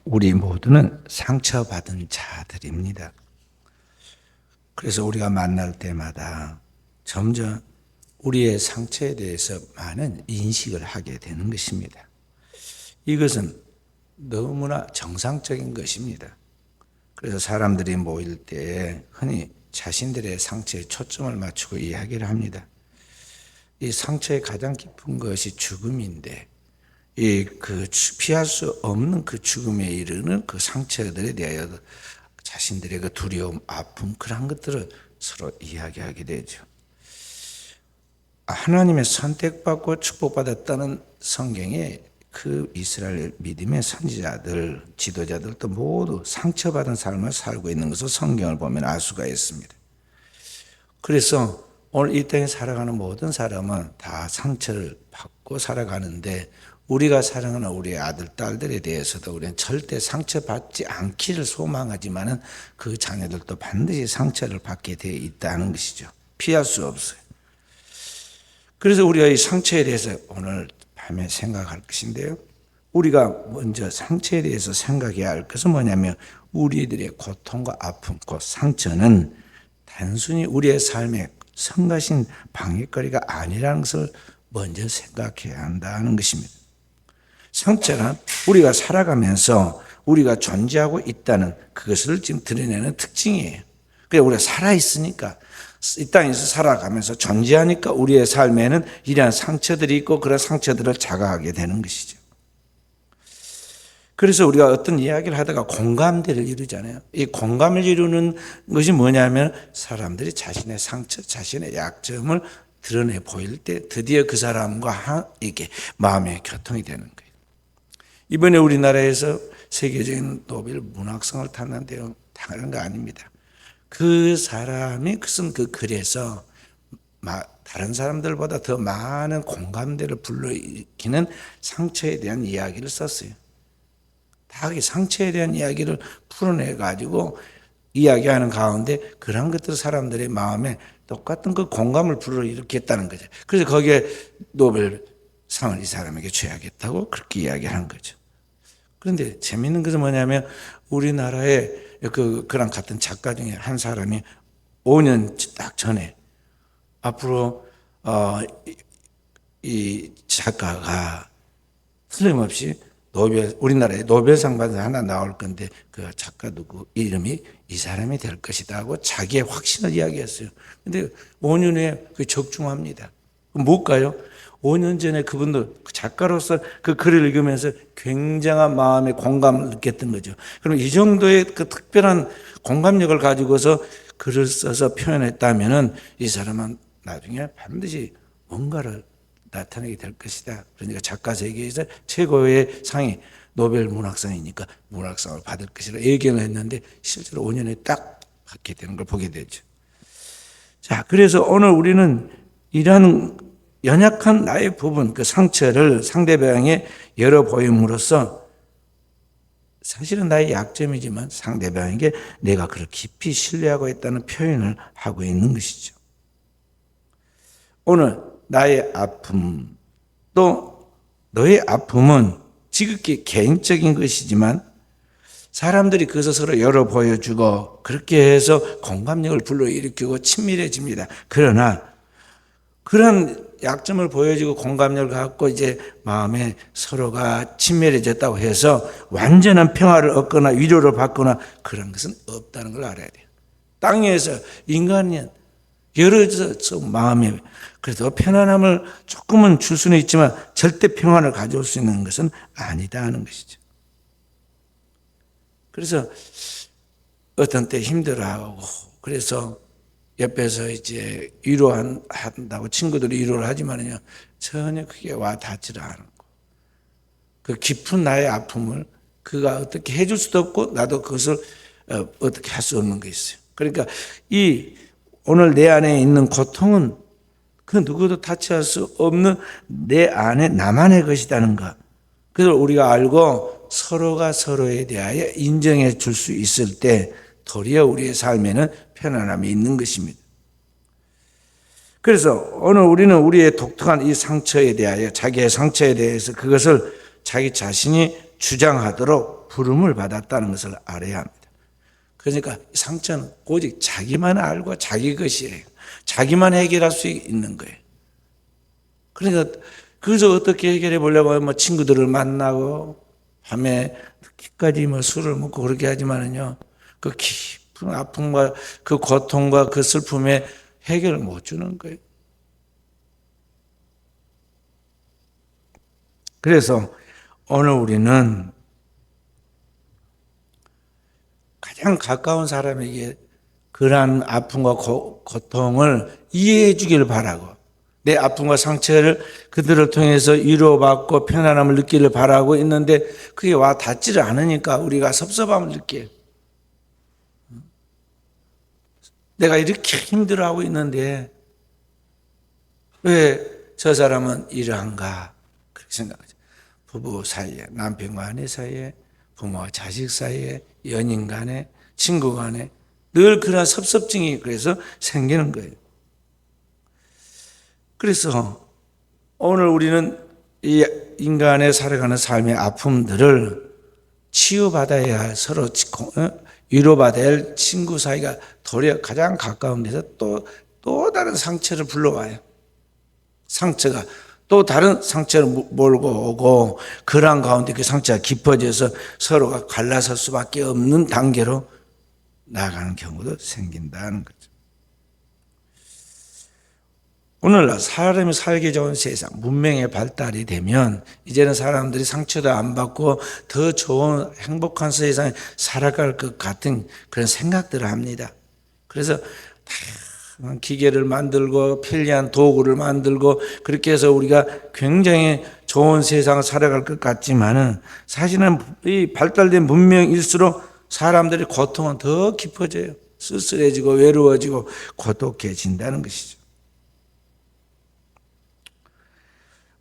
우리 모두는 상처받은 자들입니다. 그래서 우리가 만날 때마다 점점 우리의 상처에 대해서 많은 인식을 하게 되는 것입니다. 이것은 너무나 정상적인 것입니다. 그래서 사람들이 모일 때 흔히 자신들의 상처에 초점을 맞추고 이야기를 합니다. 이 상처의 가장 깊은 것이 죽음인데 피할 수 없는 그 죽음에 이르는 그 상처들에 대하여 자신들의 그 두려움, 아픔 그런 것들을 서로 이야기하게 되죠. 하나님의 선택받고 축복받았다는 성경에 그 이스라엘 믿음의 선지자들, 지도자들도 모두 상처받은 삶을 살고 있는 것을 성경을 보면 알 수가 있습니다. 그래서 오늘 이 땅에 살아가는 모든 사람은 다 상처를 받고 살아가는데 우리가 사랑하는 우리의 아들, 딸들에 대해서도 우리는 절대 상처받지 않기를 소망하지만은 그 자녀들도 반드시 상처를 받게 되어 있다는 것이죠. 피할 수 없어요. 그래서 우리가 이 상처에 대해서 오늘 밤에 생각할 것인데요. 우리가 먼저 상처에 대해서 생각해야 할 것은 뭐냐면 우리들의 고통과 아픔, 그 상처는 단순히 우리의 삶의 성가신 방해거리가 아니라는 것을 먼저 생각해야 한다는 것입니다. 상처는 우리가 살아가면서 우리가 존재하고 있다는 그것을 지금 드러내는 특징이에요. 그래서 우리가 살아있으니까 이 땅에서 살아가면서 존재하니까 우리의 삶에는 이러한 상처들이 있고 그런 상처들을 자각하게 되는 것이죠. 그래서 우리가 어떤 이야기를 하다가 공감대를 이루잖아요. 이 공감을 이루는 것이 뭐냐면 사람들이 자신의 상처, 자신의 약점을 드러내 보일 때 드디어 그 사람과 이게 마음의 교통이 되는 거예요. 이번에 우리나라에서 세계적인 노벨 문학상을 탔는데요. 당연한 거 아닙니다. 그 사람이 쓴 그 글에서 다른 사람들보다 더 많은 공감대를 불러일으키는 상처에 대한 이야기를 썼어요. 다 상처에 대한 이야기를 풀어내가지고 이야기하는 가운데 그런 것들 사람들의 마음에 똑같은 그 공감을 불러일으켰다는 거죠. 그래서 거기에 노벨상을 이 사람에게 줘야겠다고 그렇게 이야기하는 거죠. 그런데 재미있는 것은 뭐냐면 우리나라에 그랑 같은 작가 중에 한 사람이 5년 딱 전에 앞으로 이 작가가 틀림없이 우리나라에 노벨상 받은 하나 나올 건데 그 작가 누구 이름이 이 사람이 될 것이다 하고 자기의 확신을 이야기했어요. 근데 5년 후에 그게 적중합니다. 뭘까요? 5년 전에 그분도 작가로서 그 글을 읽으면서 굉장한 마음의 공감을 느꼈던 거죠. 그럼 이 정도의 그 특별한 공감력을 가지고서 글을 써서 표현했다면은 이 사람은 나중에 반드시 뭔가를 나타내게 될 것이다. 그러니까 작가 세계에서 최고의 상이 노벨 문학상이니까 문학상을 받을 것이라 예견을 했는데 실제로 5년에 딱 받게 되는 걸 보게 되죠. 자, 그래서 오늘 우리는 이러한 연약한 나의 부분, 그 상처를 상대방에 열어보임으로써 사실은 나의 약점이지만 상대방에게 내가 그를 깊이 신뢰하고 있다는 표현을 하고 있는 것이죠. 오늘 나의 아픔, 또 너의 아픔은 지극히 개인적인 것이지만 사람들이 그것을 서로 열어 보여주고 그렇게 해서 공감력을 불러일으키고 친밀해집니다. 그러나 그런 약점을 보여주고 공감력을 갖고 이제 마음에 서로가 친밀해졌다고 해서 완전한 평화를 얻거나 위로를 받거나 그런 것은 없다는 걸 알아야 돼요. 땅에서 인간이 여러져서 마음에 그래도 편안함을 조금은 줄 수는 있지만 절대 평안을 가져올 수 있는 것은 아니다 하는 것이죠. 그래서 어떤 때 힘들어하고 그래서 옆에서 이제 위로한다고 친구들이 위로를 하지만요 전혀 그게 와 닿지를 않고 그 깊은 나의 아픔을 그가 어떻게 해줄 수도 없고 나도 그것을 어떻게 할 수 없는 게 있어요. 그러니까 오늘 내 안에 있는 고통은 그 누구도 타치할 수 없는 내 안에 나만의 것이라는 것. 그걸 우리가 알고 서로가 서로에 대하여 인정해 줄 수 있을 때 도리어 우리의 삶에는 편안함이 있는 것입니다. 그래서 오늘 우리는 우리의 독특한 이 상처에 대하여 자기의 상처에 대해서 그것을 자기 자신이 주장하도록 부름을 받았다는 것을 알아야 합니다. 그러니까 상처는 오직 자기만 알고 자기 것이에요. 자기만 해결할 수 있는 거예요. 그러니까 그래서 어떻게 해결해 보려고 하면 친구들을 만나고 밤에 늦게까지 술을 먹고 그렇게 하지만은요, 그 깊은 아픔과 그 고통과 그 슬픔에 해결을 못 주는 거예요. 그래서 오늘 우리는 가장 가까운 사람에게 그러한 아픔과 고통을 이해해 주기를 바라고, 내 아픔과 상처를 그들을 통해서 위로받고 편안함을 느끼기를 바라고 있는데 그게 와 닿지를 않으니까 우리가 섭섭함을 느껴요. 내가 이렇게 힘들어하고 있는데 왜 저 사람은 이러한가 그렇게 생각하죠. 부부 사이에, 남편과 아내 사이에, 부모와 자식 사이에, 연인 간에, 친구 간에 늘 그런 섭섭증이 그래서 생기는 거예요. 그래서 오늘 우리는 이 인간의 살아가는 삶의 아픔들을 치유받아야 할, 서로 위로받아야 할 친구 사이가 도리어 가장 가까운 데서 또 다른 상처를 불러와요. 상처가 또 다른 상처를 몰고 오고 그러한 가운데 그 상처가 깊어져서 서로가 갈라설 수밖에 없는 단계로 나아가는 경우도 생긴다는 거죠. 오늘날 사람이 살기 좋은 세상, 문명의 발달이 되면 이제는 사람들이 상처도 안 받고 더 좋은 행복한 세상에 살아갈 것 같은 그런 생각들을 합니다. 그래서 다양한 기계를 만들고 편리한 도구를 만들고 그렇게 해서 우리가 굉장히 좋은 세상을 살아갈 것 같지만은 사실은 이 발달된 문명일수록 사람들의 고통은 더 깊어져요. 쓸쓸해지고 외로워지고 고독해진다는 것이죠.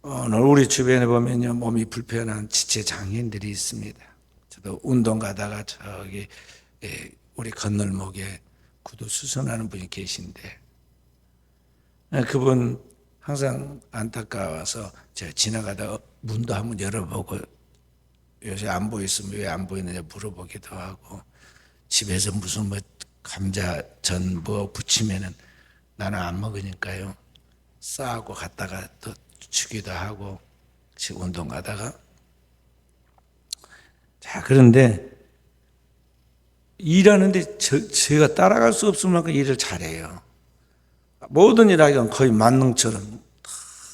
오늘 우리 주변에 보면요, 몸이 불편한 지체 장애인들이 있습니다. 저도 운동 가다가 저기 우리 건널목에 구두 수선하는 분이 계신데 그분 항상 안타까워서 제가 지나가다가 문도 한번 열어보고 요새 안 보였으면 왜 안 보이느냐 물어보기도 하고 집에서 무슨 감자전 부치면은 나는 안 먹으니까요 싸고 갔다가 또 주기도 하고 운동 가다가 자 그런데 일하는데 제가 따라갈 수 없을 만큼 일을 잘해요. 모든 일 하기는 거의 만능처럼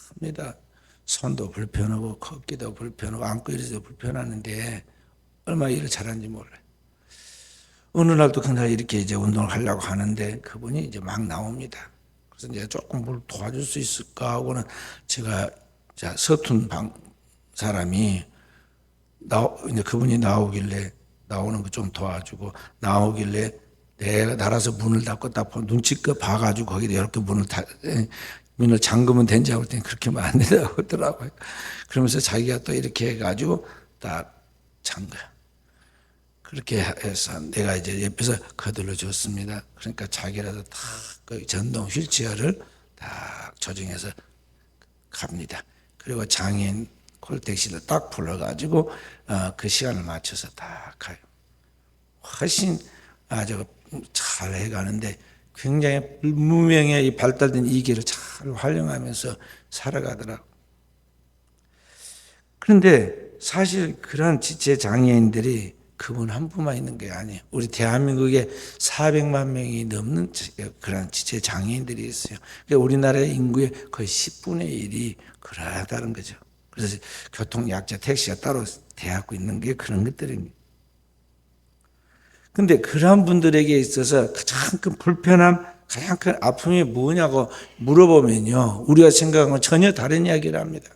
합니다. 손도 불편하고 걷기도 불편하고 앉고 이래도 불편하는데 얼마나 일을 잘하는지 몰라요. 어느 날도 그날 이렇게 이제 운동을 하려고 하는데 그분이 이제 막 나옵니다. 그래서 이제 조금 뭘 도와줄 수 있을까 하고는 제가 서툰 사람이 이제 그분이 나오는 거 좀 도와주고 나오길래 내가 날아서 문을 닫고 딱 눈치껏 봐가지고 거기다 이렇게 문을 잠그면 된지 하고 그랬더니 그렇게 하면 안 된다고 하더라고요. 그러면서 자기가 또 이렇게 해가지고 딱 잠궈요. 그렇게 해서 내가 이제 옆에서 거들러 줬습니다. 그러니까 자기라도 딱 그 전동 휠체어를 딱 조정해서 갑니다. 그리고 장애인 콜택시를 딱 불러가지고 그 시간을 맞춰서 딱 가요. 훨씬 아주 잘 해가는데 굉장히 무명의 이 발달된 이기를 잘 활용하면서 살아가더라고. 그런데 사실 그런 지체 장애인들이 그분 한 분만 있는 게 아니에요. 우리 대한민국에 400만 명이 넘는 그런 지체 장애인들이 있어요. 그러니까 우리나라의 인구의 거의 10분의 1이 그러하다는 거죠. 그래서 교통약자 택시가 따로 대하고 있는 게 그런 것들입니다. 근데 그런 분들에게 있어서 가장 큰 불편함, 가장 큰 아픔이 뭐냐고 물어보면요. 우리가 생각하는 건 전혀 다른 이야기를 합니다.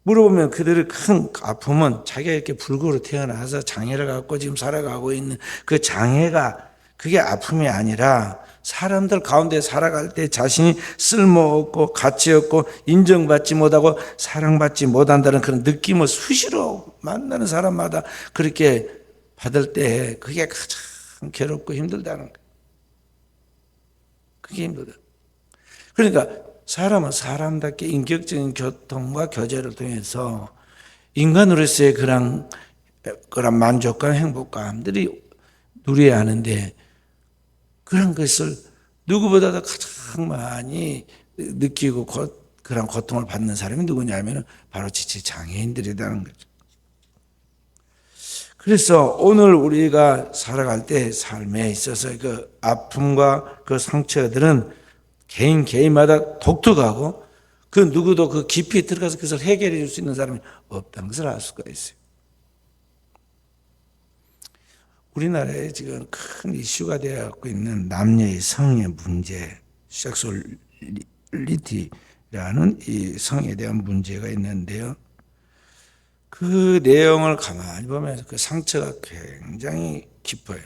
물어보면 그들의 큰 아픔은 자기가 이렇게 불구로 태어나서 장애를 갖고 지금 살아가고 있는 그 장애가 그게 아픔이 아니라 사람들 가운데 살아갈 때 자신이 쓸모없고 가치없고 인정받지 못하고 사랑받지 못한다는 그런 느낌을 수시로 만나는 사람마다 그렇게 받을 때 그게 가장 괴롭고 힘들다는 거예요. 그게 힘들다. 그러니까 사람은 사람답게 인격적인 교통과 교제를 통해서 인간으로서의 그런 만족감, 행복감들이 누려야 하는데 그런 것을 누구보다도 가장 많이 느끼고 그런 고통을 받는 사람이 누구냐면 바로 지체 장애인들이라는 거죠. 그래서 오늘 우리가 살아갈 때 삶에 있어서 그 아픔과 그 상처들은 개인마다 독특하고 그 누구도 그 깊이 들어가서 그것을 해결해 줄 수 있는 사람이 없다는 것을 알 수가 있어요. 우리나라에 지금 큰 이슈가 되어갖고 있는 남녀의 성의 문제, 섹슈얼리티라는 이 성에 대한 문제가 있는데요. 그 내용을 가만히 보면 그 상처가 굉장히 깊어요.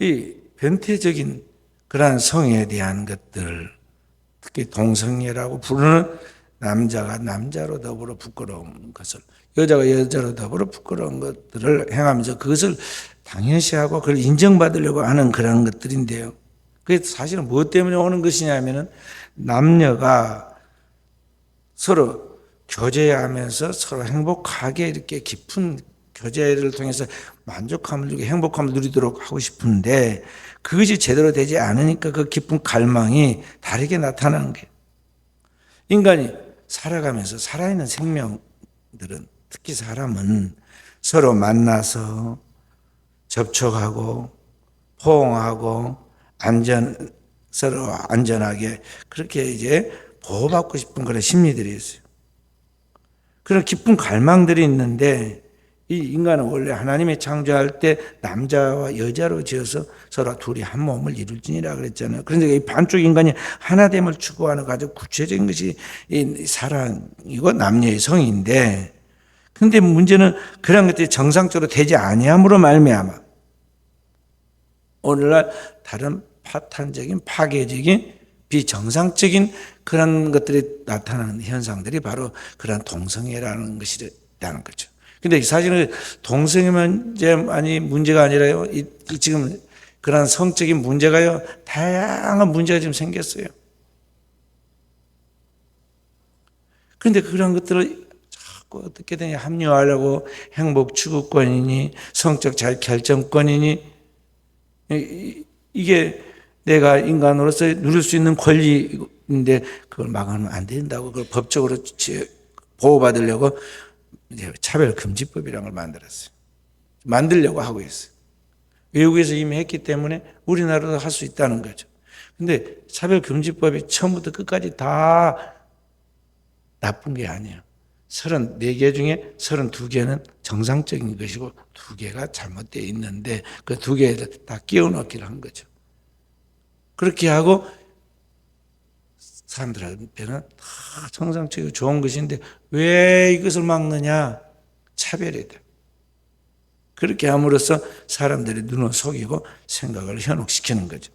이 변태적인 그러한 성에 대한 것들, 특히 동성애라고 부르는 남자가 남자로 더불어 부끄러운 것을, 여자가 여자로 더불어 부끄러운 것들을 행하면서 그것을 당연시하고 그걸 인정받으려고 하는 그런 것들인데요. 그게 사실은 무엇 때문에 오는 것이냐면은 남녀가 서로 교제하면서 서로 행복하게 이렇게 깊은 교제를 통해서 만족감을 누리고 행복감을 누리도록 하고 싶은데 그것이 제대로 되지 않으니까 그 깊은 갈망이 다르게 나타나는 거예요. 인간이 살아가면서 살아있는 생명들은 특히 사람은 서로 만나서 접촉하고 포옹하고 서로 안전하게 그렇게 이제 보호받고 싶은 그런 심리들이 있어요. 그런 깊은 갈망들이 있는데 이 인간은 원래 하나님이 창조할 때 남자와 여자로 지어서 서로 둘이 한 몸을 이룰지니라 그랬잖아요. 그런데 이 반쪽 인간이 하나됨을 추구하는 아주 구체적인 것이 이 사랑이고 남녀의 성인데, 그런데 문제는 그런 것들이 정상적으로 되지 아니함으로 말미암아 오늘날 다른 파탄적인 파괴적인 비정상적인 그런 것들이 나타나는 현상들이 바로 그런 동성애라는 것이라는 거죠. 근데 사실은 동성애만이 문제가 아니라요. 지금 그런 성적인 문제가요. 다양한 문제가 지금 생겼어요. 그런데 그런 것들을 자꾸 어떻게 되냐 합리화하려고 행복 추구권이니 성적 잘 결정권이니 이게 내가 인간으로서 누릴 수 있는 권리인데 그걸 막으면 안 된다고 그걸 법적으로 보호받으려고 이제 차별금지법이라는 걸 만들었어요. 만들려고 하고 있어요. 외국에서 이미 했기 때문에 우리나라도 할 수 있다는 거죠. 근데 차별금지법이 처음부터 끝까지 다 나쁜 게 아니에요. 34개 중에 32개는 정상적인 것이고 2개가 잘못되어 있는데 그 2개를 다 끼워 넣기를 한 거죠. 그렇게 하고 사람들한테는 다 정상적이고 좋은 것인데 왜 이것을 막느냐? 차별이다. 그렇게 함으로써 사람들의 눈을 속이고 생각을 현혹시키는 거죠.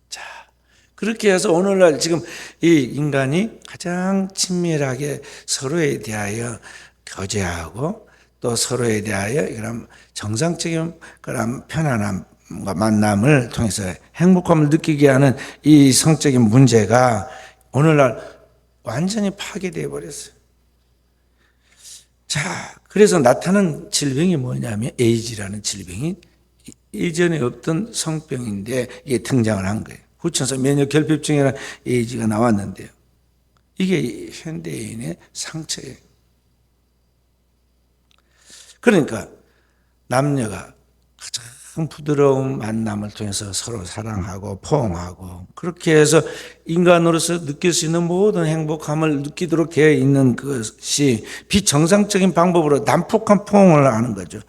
자, 그렇게 해서 오늘날 지금 이 인간이 가장 친밀하게 서로에 대하여 교제하고 또 서로에 대하여 그런 정상적인 그런 편안함 만남을 통해서 행복감을 느끼게 하는 이 성적인 문제가 오늘날 완전히 파괴되어 버렸어요. 자, 그래서 나타난 질병이 뭐냐면 에이즈라는 질병이 이전에 없던 성병인데 이게 등장을 한 거예요. 후천성 면역결핍증이라는 에이즈가 나왔는데요. 이게 현대인의 상처예요. 그러니까 남녀가 가장 부드러운 만남을 통해서 서로 사랑하고 포옹하고 그렇게 해서 인간으로서 느낄 수 있는 모든 행복함을 느끼도록 되어 있는 것이 비정상적인 방법으로 난폭한 포옹을 하는 거죠.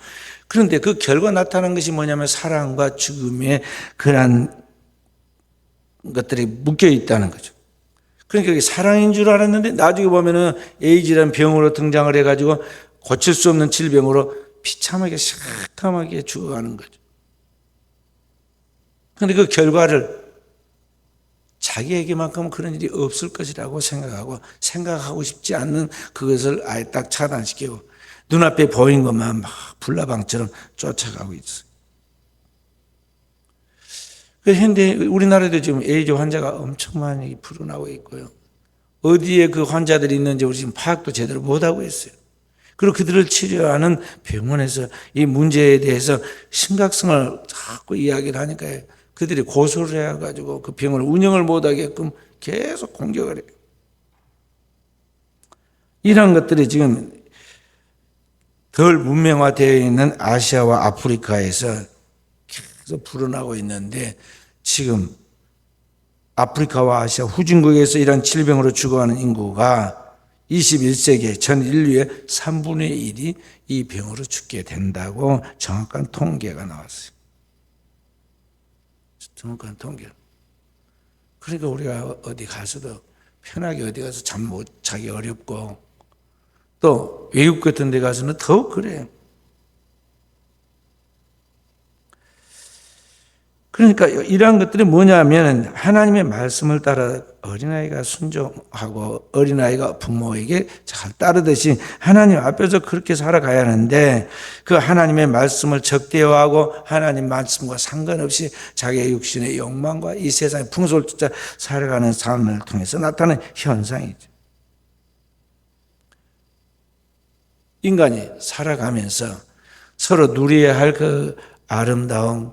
그런데 그 결과 나타난 것이 뭐냐면 사랑과 죽음의 그런 것들이 묶여 있다는 거죠. 그러니까 사랑인 줄 알았는데 나중에 보면은 에이즈라는 병으로 등장을 해가지고 고칠 수 없는 질병으로 비참하게 시커멓게 죽어가는 거죠. 그런데 그 결과를 자기에게만큼은 그런 일이 없을 것이라고 생각하고 싶지 않는 그것을 아예 딱 차단시키고 눈앞에 보인 것만 막 불나방처럼 쫓아가고 있어요. 현대 우리나라도 지금 에이즈 환자가 엄청 많이 불어나고 있고요. 어디에 그 환자들이 있는지 우리 지금 파악도 제대로 못하고 있어요. 그리고 그들을 치료하는 병원에서 이 문제에 대해서 심각성을 자꾸 이야기를 하니까 그들이 고소를 해가지고 그 병원을 운영을 못하게끔 계속 공격을 해요. 이런 것들이 지금 덜 문명화되어 있는 아시아와 아프리카에서 계속 불어나고 있는데, 지금 아프리카와 아시아 후진국에서 이런 질병으로 죽어가는 인구가 21세기 전 인류의 3분의 1이 이 병으로 죽게 된다고 정확한 통계가 나왔어요. 정확한 통계. 그러니까 우리가 어디 가서도 편하게 어디 가서 잠 못 자기 어렵고, 또 외국 같은 데 가서는 더욱 그래요. 그러니까 이러한 것들이 뭐냐면, 하나님의 말씀을 따라 어린아이가 순종하고 어린아이가 부모에게 잘 따르듯이 하나님 앞에서 그렇게 살아가야 하는데, 그 하나님의 말씀을 적대화하고 하나님 말씀과 상관없이 자기의 육신의 욕망과 이 세상의 풍속을 쫓아 살아가는 삶을 통해서 나타나는 현상이죠. 인간이 살아가면서 서로 누려야 할 그 아름다운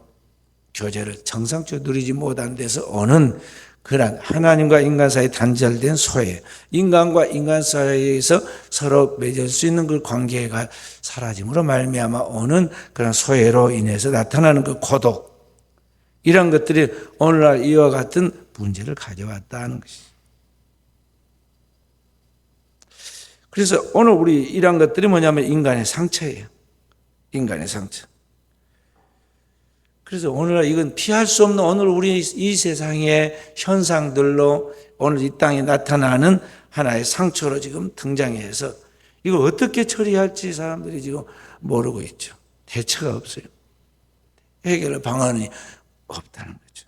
교제를 정상적으로 누리지 못한 데서 오는 그런 하나님과 인간 사이에 단절된 소외, 인간과 인간 사이에서 서로 맺을 수 있는 그 관계가 사라짐으로 말미암아 오는 그런 소외로 인해서 나타나는 그 고독, 이런 것들이 오늘날 이와 같은 문제를 가져왔다는 것이죠. 그래서 오늘 우리 이런 것들이 뭐냐면 인간의 상처예요. 인간의 상처. 그래서 오늘날 이건 피할 수 없는 오늘 우리 이 세상의 현상들로 오늘 이 땅에 나타나는 하나의 상처로 지금 등장해서 이걸 어떻게 처리할지 사람들이 지금 모르고 있죠. 대처가 없어요. 해결의 방안이 없다는 거죠.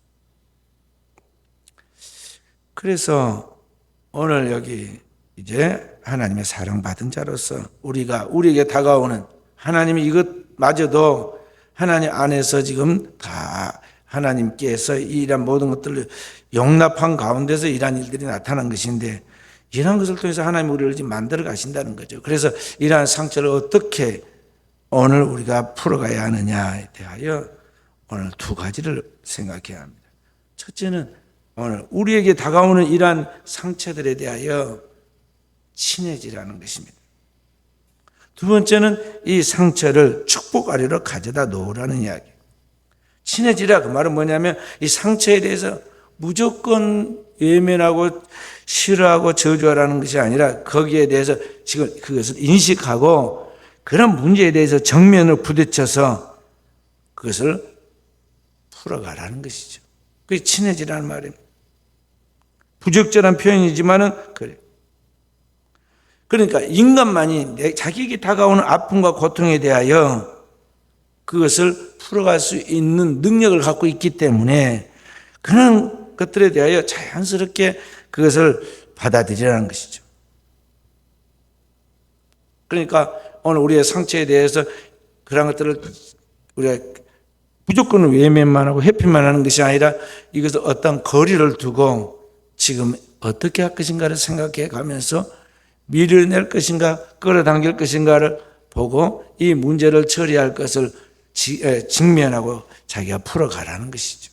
그래서 오늘 여기 이제 하나님의 사랑받은 자로서 우리에게 다가오는 하나님이 이것마저도 하나님 안에서 지금 다 하나님께서 이러한 모든 것들을 용납한 가운데서 이러한 일들이 나타난 것인데, 이러한 것을 통해서 하나님이 우리를 지금 만들어 가신다는 거죠. 그래서 이러한 상처를 어떻게 오늘 우리가 풀어가야 하느냐에 대하여 오늘 두 가지를 생각해야 합니다. 첫째는 오늘 우리에게 다가오는 이러한 상처들에 대하여 친해지라는 것입니다. 두 번째는 이 상처를 축복하리로 가져다 놓으라는 이야기. 친해지라 그 말은 뭐냐면 이 상처에 대해서 무조건 외면하고 싫어하고 저주하라는 것이 아니라 거기에 대해서 지금 그것을 인식하고 그런 문제에 대해서 정면을 부딪혀서 그것을 풀어가라는 것이죠. 그게 친해지라는 말입니다. 부적절한 표현이지만은 그래요. 그러니까 인간만이 자기에게 다가오는 아픔과 고통에 대하여 그것을 풀어갈 수 있는 능력을 갖고 있기 때문에 그런 것들에 대하여 자연스럽게 그것을 받아들이라는 것이죠. 그러니까 오늘 우리의 상처에 대해서 그런 것들을 우리가 무조건 외면만 하고 회피만 하는 것이 아니라 이것을 어떤 거리를 두고 지금 어떻게 할 것인가를 생각해 가면서 밀어낼 것인가 끌어당길 것인가를 보고 이 문제를 처리할 것을 직면하고 자기가 풀어가라는 것이죠.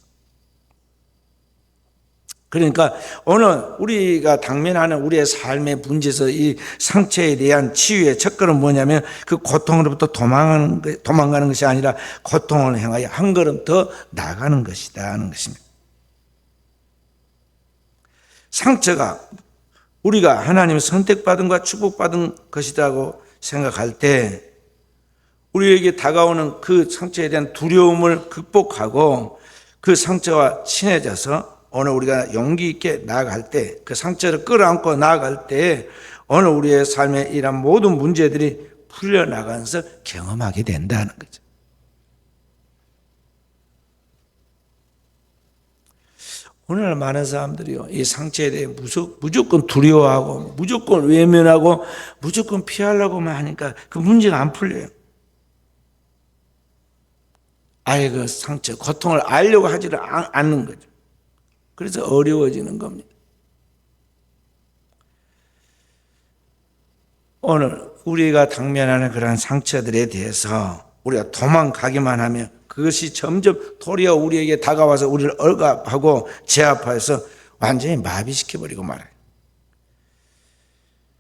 그러니까 오늘 우리가 당면하는 우리의 삶의 문제에서 이 상처에 대한 치유의 첫걸은 뭐냐면 그 고통으로부터 도망가는 것이 아니라 고통을 향하여 한 걸음 더 나아가는 것이다 하는 것입니다. 상처가 우리가 하나님의 선택받은 것과 축복받은 것이라고 생각할 때 우리에게 다가오는 그 상처에 대한 두려움을 극복하고 그 상처와 친해져서 오늘 우리가 용기 있게 나아갈 때, 그 상처를 끌어안고 나아갈 때 오늘 우리의 삶에 이런 모든 문제들이 풀려나가면서 경험하게 된다는 거죠. 오늘날 많은 사람들이요, 이 상처에 대해 무조건 두려워하고 무조건 외면하고 무조건 피하려고만 하니까 그 문제가 안 풀려요. 아예 그 상처, 고통을 알려고 하지를 않는 거죠. 그래서 어려워지는 겁니다. 오늘 우리가 당면하는 그런 상처들에 대해서 우리가 도망가기만 하면 그것이 점점 도리어 우리에게 다가와서 우리를 억압하고 제압해서 완전히 마비시켜버리고 말아요.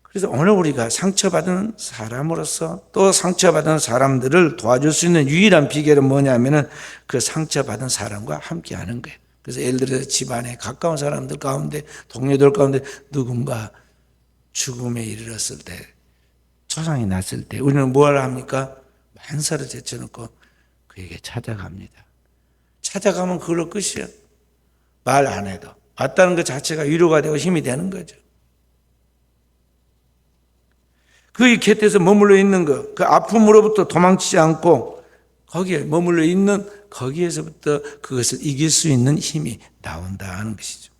그래서 오늘 우리가 상처받은 사람으로서 또 상처받은 사람들을 도와줄 수 있는 유일한 비결은 뭐냐면은 그 상처받은 사람과 함께 하는 거예요. 그래서 예를 들어서 집안에 가까운 사람들 가운데, 동료들 가운데 누군가 죽음에 이르렀을 때, 초상이 났을 때 우리는 뭘 합니까? 만사를 제쳐놓고 그에게 찾아갑니다. 찾아가면 그걸로 끝이야. 말 안 해도 왔다는 것 자체가 위로가 되고 힘이 되는 거죠. 그의 곁에서 머물러 있는 것, 그 아픔으로부터 도망치지 않고 거기에 머물러 있는 거기에서부터 그것을 이길 수 있는 힘이 나온다 하는 것이죠.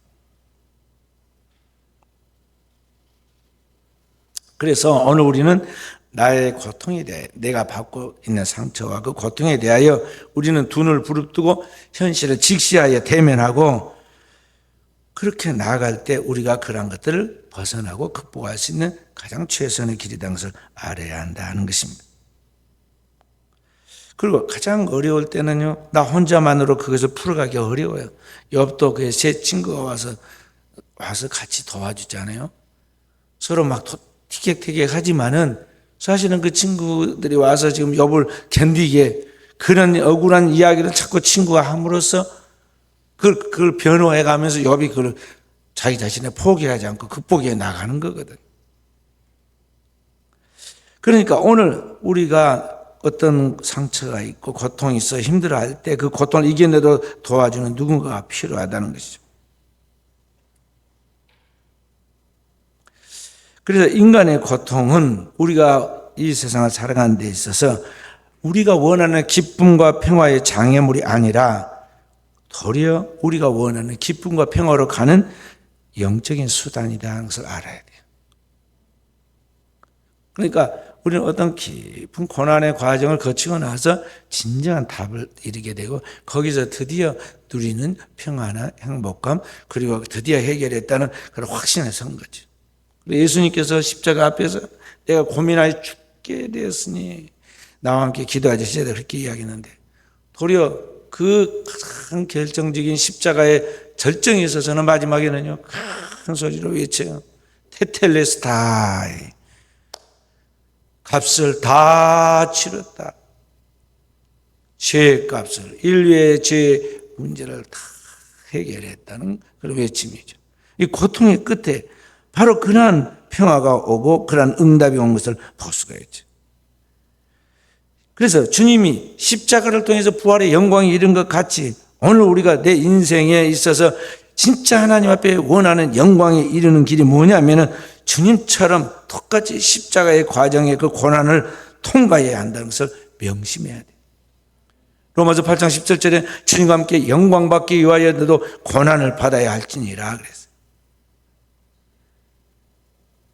그래서 오늘 우리는 나의 고통에 대해, 내가 받고 있는 상처와 그 고통에 대하여 우리는 두 눈을 부릅뜨고 현실을 직시하여 대면하고 그렇게 나아갈 때 우리가 그런 것들을 벗어나고 극복할 수 있는 가장 최선의 길이라는 것을 알아야 한다는 것입니다. 그리고 가장 어려울 때는요, 나 혼자만으로 그것을 풀어가기 어려워요. 옆도 그 새 친구가 와서 같이 도와주잖아요. 서로 막 티격태격 하지만은 사실은 그 친구들이 와서 지금 옆을 견디게 그런 억울한 이야기를 자꾸 친구가 함으로써 그걸 변호해 가면서 옆이 그걸 자기 자신을 포기하지 않고 극복해 나가는 거거든. 그러니까 오늘 우리가 어떤 상처가 있고 고통이 있어 힘들어할 때 그 고통을 이겨내도 도와주는 누군가가 필요하다는 것이죠. 그래서 인간의 고통은 우리가 이 세상을 살아가는 데 있어서 우리가 원하는 기쁨과 평화의 장애물이 아니라 도리어 우리가 원하는 기쁨과 평화로 가는 영적인 수단이라는 것을 알아야 돼요. 그러니까 우리는 어떤 깊은 고난의 과정을 거치고 나서 진정한 답을 이루게 되고 거기서 드디어 누리는 평화나 행복감 그리고 드디어 해결했다는 그런 확신을 선 거죠. 예수님께서 십자가 앞에서 내가 고민하여 죽게 되었으니 나와 함께 기도하자 시작을 그렇게 이야기했는데 도리어 그 가장 결정적인 십자가의 절정에 있어서는 마지막에는요 큰 소리로 외쳐요. 테텔레스타이 값을 다 치렀다. 죄의 값을 인류의 죄 문제를 다 해결했다는 그런 외침이죠. 이 고통의 끝에 바로 그러한 평화가 오고 그러한 응답이 온 것을 볼 수가 있죠. 그래서 주님이 십자가를 통해서 부활의 영광이 이른 것 같이 오늘 우리가 내 인생에 있어서 진짜 하나님 앞에 원하는 영광에 이르는 길이 뭐냐면은 주님처럼 똑같이 십자가의 과정의 그 고난을 통과해야 한다는 것을 명심해야 돼요. 로마서 8장 17절에 주님과 함께 영광 받기 위하여도 고난을 받아야 할지니라 그랬어요.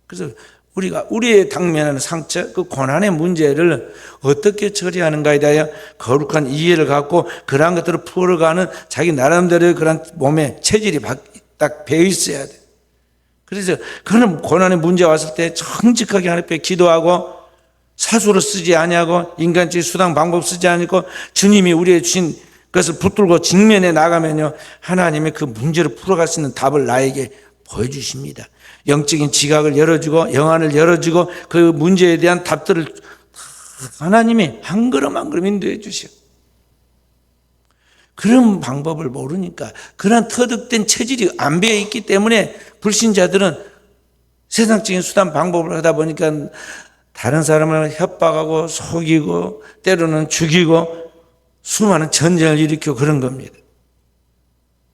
그래서 우리가 우리의 당면하는 상처, 그 고난의 문제를 어떻게 처리하는가에 대하여 거룩한 이해를 갖고 그러한 것들을 풀어가는 자기 나름대로의 그런 몸의 체질이 딱 배어 있어야 돼. 그래서 그런 고난의 문제 왔을 때 정직하게 하나님 앞에 기도하고 사수로 쓰지 아니하고 인간적인 수단 방법 쓰지 않고 주님이 우리의 주신 것을 붙들고 직면해 나가면요 하나님의 그 문제를 풀어갈 수 있는 답을 나에게 보여주십니다. 영적인 지각을 열어주고 영안을 열어주고 그 문제에 대한 답들을 하나님이 한 걸음 한 걸음 인도해 주셔. 그런 방법을 모르니까 그런 터득된 체질이 안 배어 있기 때문에 불신자들은 세상적인 수단 방법을 하다 보니까 다른 사람을 협박하고 속이고 때로는 죽이고 수많은 전쟁을 일으키고 그런 겁니다.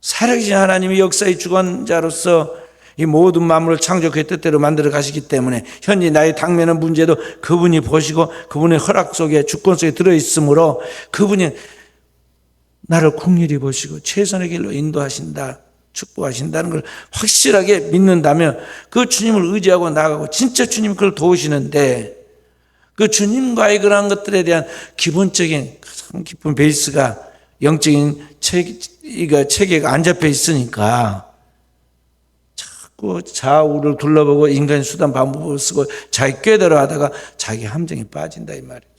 살아계신 하나님이 역사의 주관자로서 이 모든 만물을 창조의 뜻대로 만들어 가시기 때문에 현재 나의 당면한 문제도 그분이 보시고 그분의 허락 속에 주권 속에 들어있으므로 그분이 나를 긍휼히 보시고 최선의 길로 인도하신다, 축복하신다는 걸 확실하게 믿는다면 그 주님을 의지하고 나가고 진짜 주님이 그걸 도우시는데 그 주님과의 그런 것들에 대한 기본적인 가장 깊은 베이스가 영적인 체계가 안 잡혀 있으니까 자꾸 좌우를 둘러보고 인간의 수단 방법을 쓰고 자기 꾀대로 하다가 자기 함정에 빠진다 이 말이죠.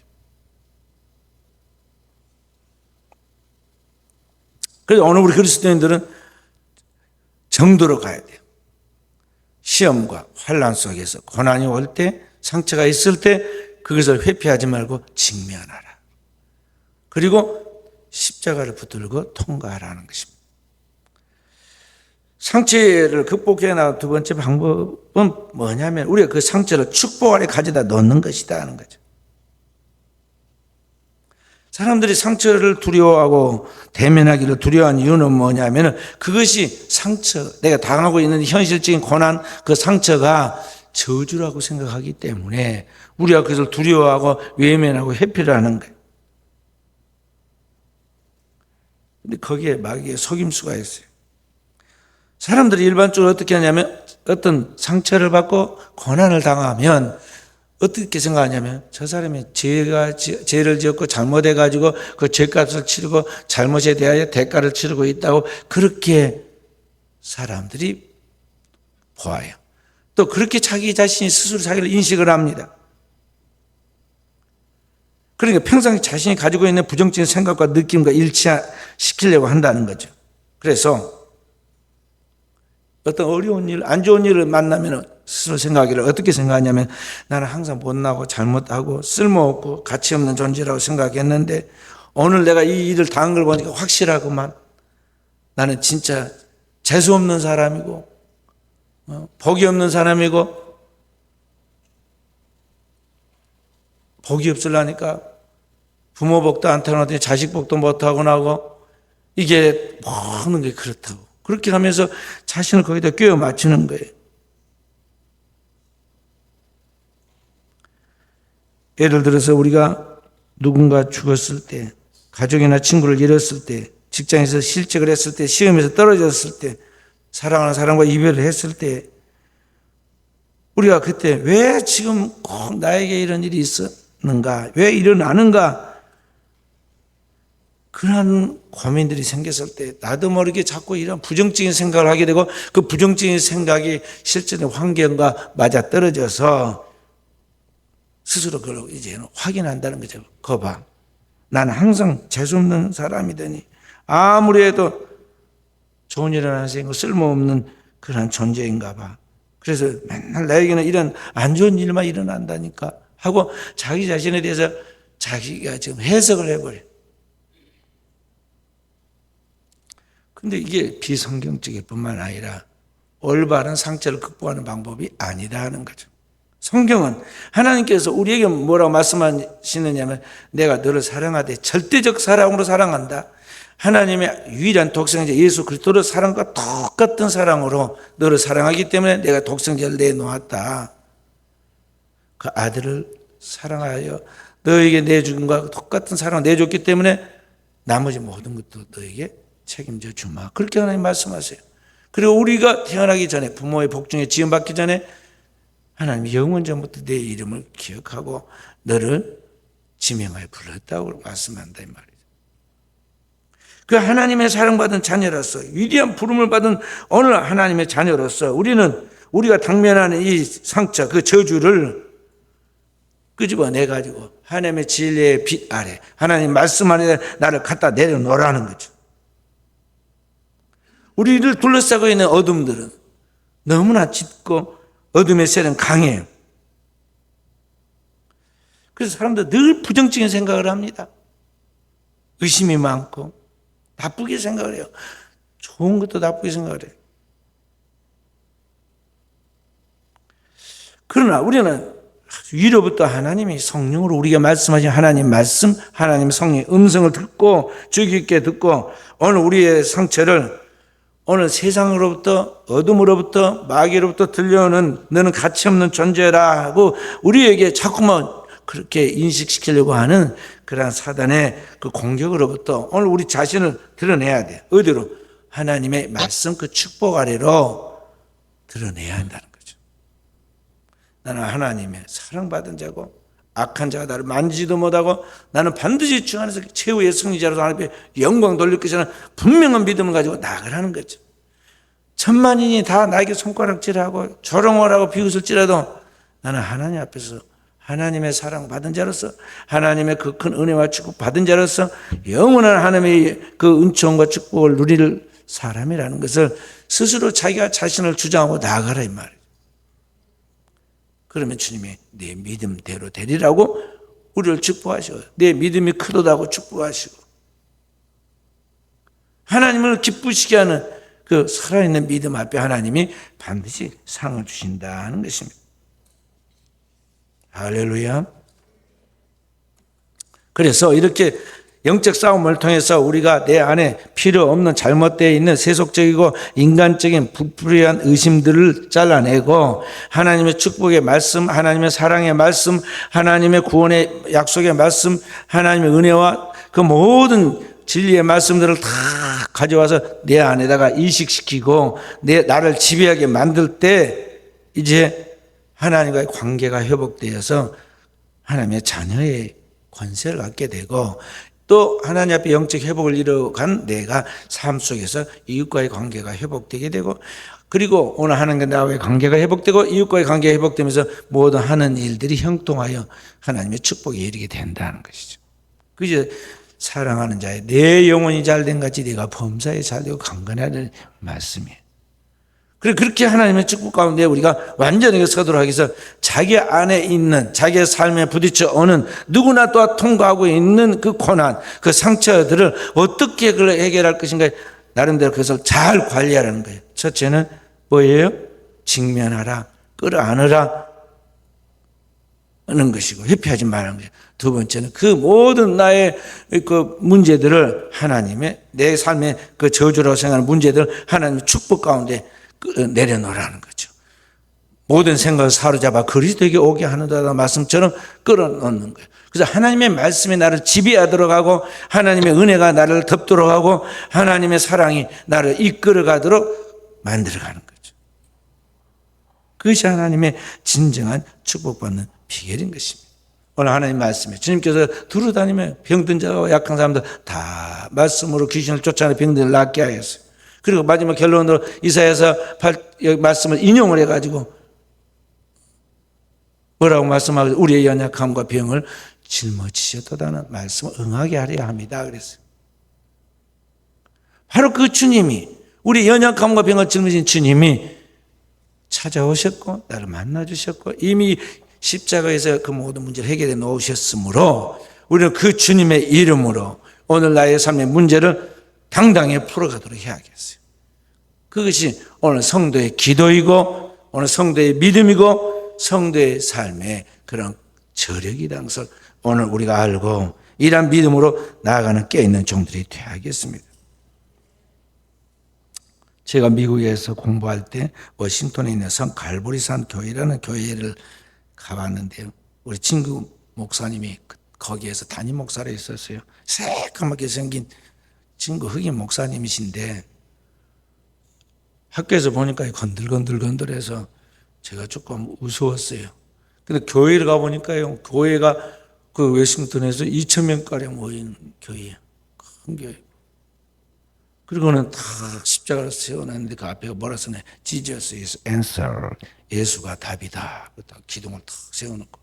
그래서 오늘 우리 그리스도인들은 정도로 가야 돼요. 시험과 환난 속에서 고난이 올 때, 상처가 있을 때 그것을 회피하지 말고 직면하라. 그리고 십자가를 붙들고 통과하라는 것입니다. 상처를 극복해 나가는 두 번째 방법은 뭐냐면 우리가 그 상처를 축복 안에 가져다 넣는 것이다 하는 거죠. 사람들이 상처를 두려워하고 대면하기를 두려워하는 이유는 뭐냐면 그것이 상처, 내가 당하고 있는 현실적인 고난, 그 상처가 저주라고 생각하기 때문에 우리가 그것을 두려워하고 외면하고 회피를 하는 거예요. 근데 거기에 마귀의 속임수가 있어요. 사람들이 일반적으로 어떻게 하냐면 어떤 상처를 받고 고난을 당하면 어떻게 생각하냐면 저 사람이 죄를 지었고 잘못해가지고 그 죄값을 치르고 잘못에 대하여 대가를 치르고 있다고 그렇게 사람들이 보아요. 또 그렇게 자기 자신이 스스로 자기를 인식을 합니다. 그러니까 평생 자신이 가지고 있는 부정적인 생각과 느낌과 일치시키려고 한다는 거죠. 그래서 어떤 어려운 일, 안 좋은 일을 만나면 스스로 생각하기를 어떻게 생각하냐면 나는 항상 못나고 잘못하고 쓸모없고 가치없는 존재라고 생각했는데 오늘 내가 이 일을 당한 걸 보니까 확실하구만. 나는 진짜 재수없는 사람이고 복이 없는 사람이고 복이 없으려니까 부모 복도 안 타놓더니 자식 복도 못하고 나고 이게 모든 게 그렇다고. 그렇게 하면서 자신을 거기다 꿰어 맞추는 거예요. 예를 들어서 우리가 누군가 죽었을 때, 가족이나 친구를 잃었을 때, 직장에서 실직을 했을 때, 시험에서 떨어졌을 때, 사랑하는 사람과 이별을 했을 때 우리가 그때 왜 지금 꼭 나에게 이런 일이 있었는가? 왜 일어나는가? 그런 고민들이 생겼을 때 나도 모르게 자꾸 이런 부정적인 생각을 하게 되고 그 부정적인 생각이 실제로 환경과 맞아떨어져서 스스로 그걸 이제는 확인한다는 거죠. 거봐. 나는 항상 재수없는 사람이더니 아무리 해도 좋은 일은 안 생기고 쓸모없는 그런 존재인가 봐. 그래서 맨날 나에게는 이런 안 좋은 일만 일어난다니까 하고 자기 자신에 대해서 자기가 지금 해석을 해버려. 근데 이게 비성경적일 뿐만 아니라 올바른 상처를 극복하는 방법이 아니다 하는 거죠. 성경은 하나님께서 우리에게 뭐라고 말씀하시느냐면 내가 너를 사랑하되 절대적 사랑으로 사랑한다. 하나님의 유일한 독생자 예수 그리스도를 사랑과 똑같은 사랑으로 너를 사랑하기 때문에 내가 독생자를 내놓았다. 그 아들을 사랑하여 너에게 내준 것과 똑같은 사랑을 내줬기 때문에 나머지 모든 것도 너에게 책임져 주마. 그렇게 하나님 말씀하세요. 그리고 우리가 태어나기 전에 부모의 복중에 지음받기 전에 하나님이 영원 전부터 내 이름을 기억하고 너를 지명하여 불렀다고 말씀한다 이 말이죠. 그 하나님의 사랑받은 자녀로서 위대한 부름을 받은 오늘 하나님의 자녀로서 우리는 우리가 당면하는 이 상처 그 저주를 끄집어내가지고 하나님의 진리의 빛 아래 하나님 말씀 안에 나를 갖다 내려놓으라는 거죠. 우리를 둘러싸고 있는 어둠들은 너무나 짙고 어둠의 세는 강해요. 그래서 사람들 늘 부정적인 생각을 합니다. 의심이 많고 나쁘게 생각을 해요. 좋은 것도 나쁘게 생각을 해요. 그러나 우리는 위로부터 하나님이 성령으로 우리가 말씀하신 하나님 말씀, 하나님 성령의 음성을 듣고 주의 깊게 듣고 오늘 우리의 상처를 오늘 세상으로부터 어둠으로부터 마귀로부터 들려오는 너는 가치없는 존재라 하고 우리에게 자꾸만 그렇게 인식시키려고 하는 그러한 사단의 그 공격으로부터 오늘 우리 자신을 드러내야 돼. 어디로? 하나님의 말씀 그 축복 아래로 드러내야 한다는 거죠. 나는 하나님의 사랑받은 자고 악한 자가 나를 만지지도 못하고 나는 반드시 주 안에서 최후의 승리자로서 하나님께 영광 돌릴 것이라는 분명한 믿음을 가지고 나아가라는 거죠. 천만인이 다 나에게 손가락질하고 조롱을 하고 비웃을지라도 나는 하나님 앞에서 하나님의 사랑 받은 자로서 하나님의 그 큰 은혜와 축복 받은 자로서 영원한 하나님의 그 은총과 축복을 누릴 사람이라는 것을 스스로 자기가 자신을 주장하고 나아가라 이 말이에요. 그러면 주님이 내 믿음대로 되리라고 우리를 축복하시고 내 믿음이 크도다고 축복하시고 하나님을 기쁘시게 하는 그 살아있는 믿음 앞에 하나님이 반드시 상을 주신다는 것입니다. 할렐루야. 그래서 이렇게 영적 싸움을 통해서 우리가 내 안에 필요 없는 잘못되어 있는 세속적이고 인간적인 불필요한 의심들을 잘라내고 하나님의 축복의 말씀, 하나님의 사랑의 말씀, 하나님의 구원의 약속의 말씀, 하나님의 은혜와 그 모든 진리의 말씀들을 다 가져와서 내 안에다가 이식시키고 나를 지배하게 만들 때 이제 하나님과의 관계가 회복되어서 하나님의 자녀의 권세를 갖게 되고 또 하나님 앞에 영적 회복을 이루어간 내가 삶 속에서 이웃과의 관계가 회복되게 되고 그리고 오늘 하나님과 나와의 관계가 회복되고 이웃과의 관계가 회복되면서 모든 하는 일들이 형통하여 하나님의 축복에 이르게 된다는 것이죠. 그죠? 사랑하는 자의 내 영혼이 잘된 같이 네가 범사에 잘되고 강건하는 말씀이에요. 그렇게 하나님의 축복 가운데 우리가 완전하게 서도록 하기 위해서 자기 안에 있는 자기의 삶에 부딪혀 오는 누구나 또 통과하고 있는 그 고난, 그 상처들을 어떻게 그걸 해결할 것인가 나름대로 그것을 잘 관리하라는 거예요. 첫째는 뭐예요? 직면하라, 끌어안으라 하는 것이고 회피하지 말라는 거예요. 두 번째는 그 모든 나의 그 문제들을 하나님의 내 삶의 그 저주라고 생각하는 문제들을 하나님의 축복 가운데 내려놓으라는 거죠. 모든 생각을 사로잡아 그리스도에게 오게 하는다 말씀처럼 끌어놓는 거예요. 그래서 하나님의 말씀이 나를 지배하도록 하고 하나님의 은혜가 나를 덮도록 하고 하나님의 사랑이 나를 이끌어가도록 만들어가는 거죠. 그것이 하나님의 진정한 축복받는 비결인 것입니다. 오늘 하나님 말씀에 주님께서 두루다니며 병든 자와 약한 사람들 다 말씀으로 귀신을 쫓아내 병들을 낫게 하였어요. 그리고 마지막 결론으로 이사야서 말씀을 인용을 해가지고 뭐라고 말씀하고 우리의 연약함과 병을 짊어지셨다는 말씀을 응하게 하려 합니다. 그랬어요. 바로 그 주님이 우리 연약함과 병을 짊어진 주님이 찾아오셨고 나를 만나주셨고 이미 십자가에서 그 모든 문제를 해결해 놓으셨으므로 우리는 그 주님의 이름으로 오늘 나의 삶의 문제를 당당히 풀어가도록 해야겠어요. 그것이 오늘 성도의 기도이고 오늘 성도의 믿음이고 성도의 삶의 그런 저력이라는 것을 오늘 우리가 알고 이러한 믿음으로 나아가는 깨어있는 종들이 되어야겠습니다. 제가 미국에서 공부할 때 워싱턴에 있는 성 갈보리산 교회라는 교회를 가봤는데요. 우리 친구 목사님이 거기에서 담임 목사로 있었어요. 새까맣게 생긴 친구 흑인 목사님이신데 학교에서 보니까 건들건들해서 제가 조금 우스웠어요. 근데 교회를 가보니까요. 교회가 그 워싱턴에서 2,000명가량 모인 교회예요. 큰 교회. 그리고는 다 십자가를 세워놨는데 그 앞에 뭐라 써네? Jesus is answer. 예수가 답이다. 기둥을 탁 세워놓고.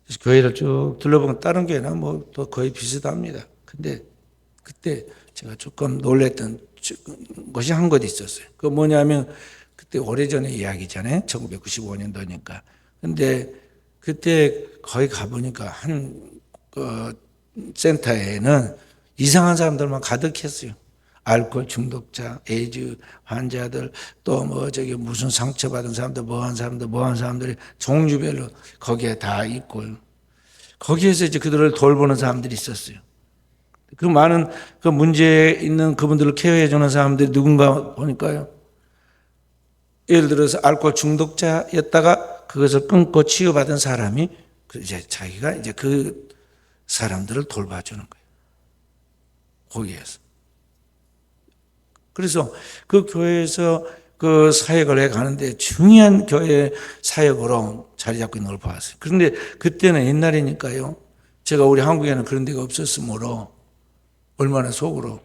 그래서 교회를 쭉 둘러보면 다른 교회나 뭐 또 거의 비슷합니다. 근데 그때 제가 조금 놀랬던 것이 한 것 있었어요. 그 뭐냐면 그때 오래전의 이야기잖아요. 1995년도니까. 근데 그때 거기 가보니까 한 센터에는 이상한 사람들만 가득했어요. 알코올 중독자, 에이즈 환자들, 또 뭐 무슨 상처받은 사람들, 뭐한 사람들이 종류별로 거기에 다 있고 거기에서 이제 그들을 돌보는 사람들이 있었어요. 그 많은 그 문제에 있는 그분들을 케어해 주는 사람들이 누군가 보니까요. 예를 들어서 알코올 중독자였다가 그것을 끊고 치유받은 사람이 이제 자기가 이제 그 사람들을 돌봐주는 거예요. 거기에서. 그래서 그 교회에서 그 사역을 해 가는데 중요한 교회 사역으로 자리 잡고 있는 걸 봤어요. 그런데 그때는 옛날이니까요. 제가 우리 한국에는 그런 데가 없었으므로 얼마나 속으로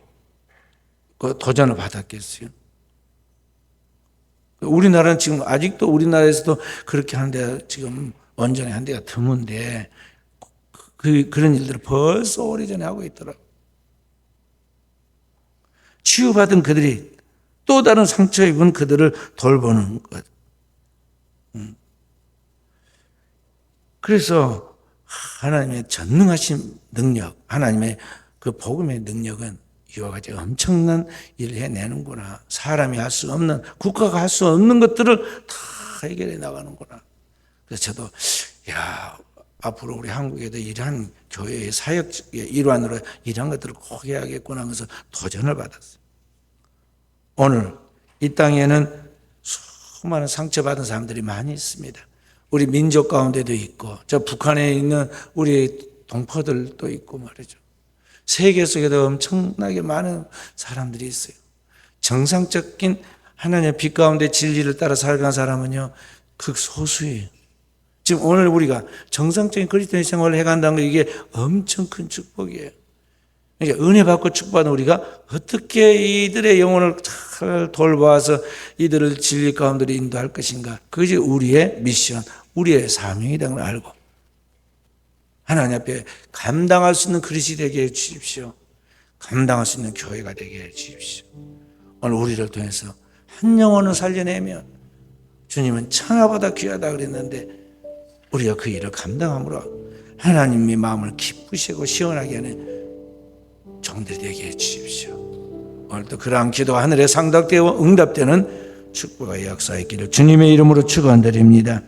그 도전을 받았겠어요. 우리나라는 지금 아직도 우리나라에서도 그렇게 하는 데가 지금 원전에 한 데가 드문데 그런 일들을 벌써 오래전에 하고 있더라고요. 치유받은 그들이 또 다른 상처 입은 그들을 돌보는 것. 그래서 하나님의 전능하신 능력, 하나님의 그 복음의 능력은 이와 같이 엄청난 일을 해내는구나. 사람이 할 수 없는, 국가가 할 수 없는 것들을 다 해결해 나가는구나. 그래서 저도 앞으로 우리 한국에도 이러한 교회의 사역의 일환으로 이러한 것들을 꼭 해야겠구나 하면서 도전을 받았어요. 오늘 이 땅에는 수많은 상처받은 사람들이 많이 있습니다. 우리 민족 가운데도 있고 저 북한에 있는 우리 동포들도 있고 말이죠. 세계 속에도 엄청나게 많은 사람들이 있어요. 정상적인 하나님의 빛 가운데 진리를 따라 살아가는 사람은요 극소수예요. 지금 오늘 우리가 정상적인 그리스도인 생활을 해간다는 거 이게 엄청 큰 축복이에요. 그러니까 은혜 받고 축복받은 우리가 어떻게 이들의 영혼을 잘 돌봐서 이들을 진리 가운데로 인도할 것인가. 그것이 우리의 미션, 우리의 사명이라는 걸 알고 하나님 앞에 감당할 수 있는 그릇이 되게 해 주십시오. 감당할 수 있는 교회가 되게 해 주십시오. 오늘 우리를 통해서 한 영혼을 살려내면 주님은 천하보다 귀하다 그랬는데 우리가 그 일을 감당함으로 하나님의 마음을 기쁘시고 시원하게 하는 종들이 되게 해 주십시오. 오늘도 그러한 기도가 하늘에 상달되어 응답되는 축복의 역사의 길을 주님의 이름으로 축원드립니다.